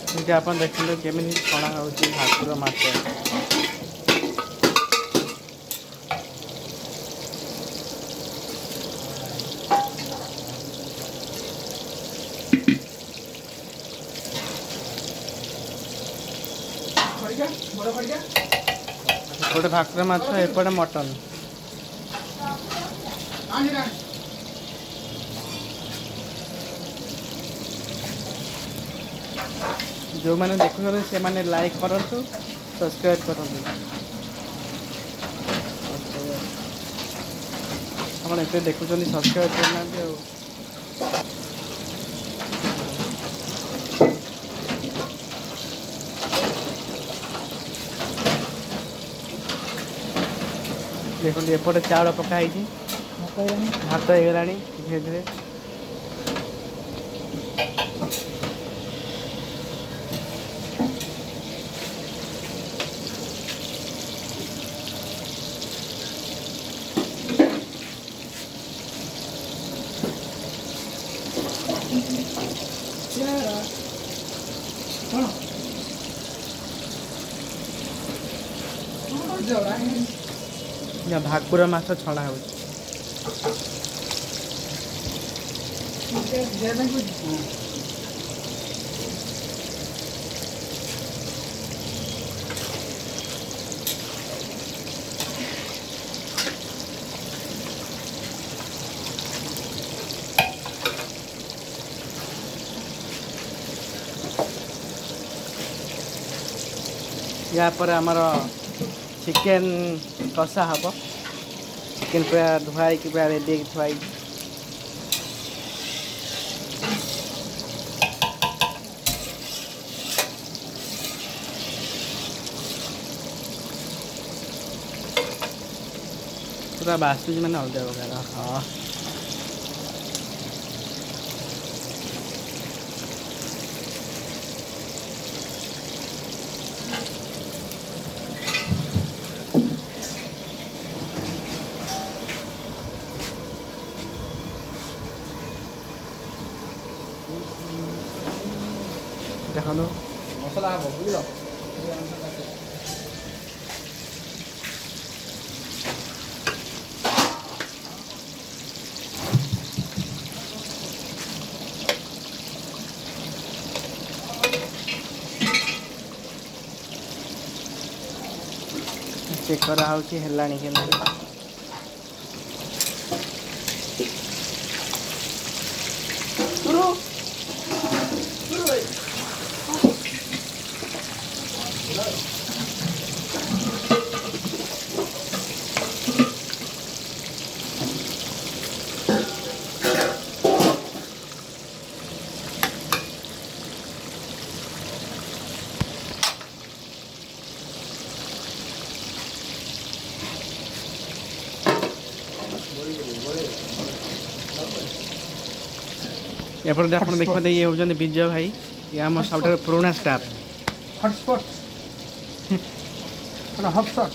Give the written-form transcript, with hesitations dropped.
ये आप देखते केमी छणा हो भाकुर माछ गोटे भाकुर माछ एपटे मटन जो मैंने देखुं से मैंने लाइक करूँ सब्सक्राइब करूँ आप एत देखुं सब्सक्राइब करना देखो एपटे चाउल पकाई भात होगा धीरे धीरे भाकुर माछ छड़ा हो या पर आमर चिकेन कषा हम चिकेन पूरा धुआई पूरा रेडी थुआई पूरा बासूज मैंने अलग प्रकार हाँ देखो मसला हम बुझल चेक करा होची हेलाणी के नहीं एपटे आप देखते ये होते विजय भाई ये आम सब पुराना स्टाफ हॉटस्पॉट हॉटस्पॉट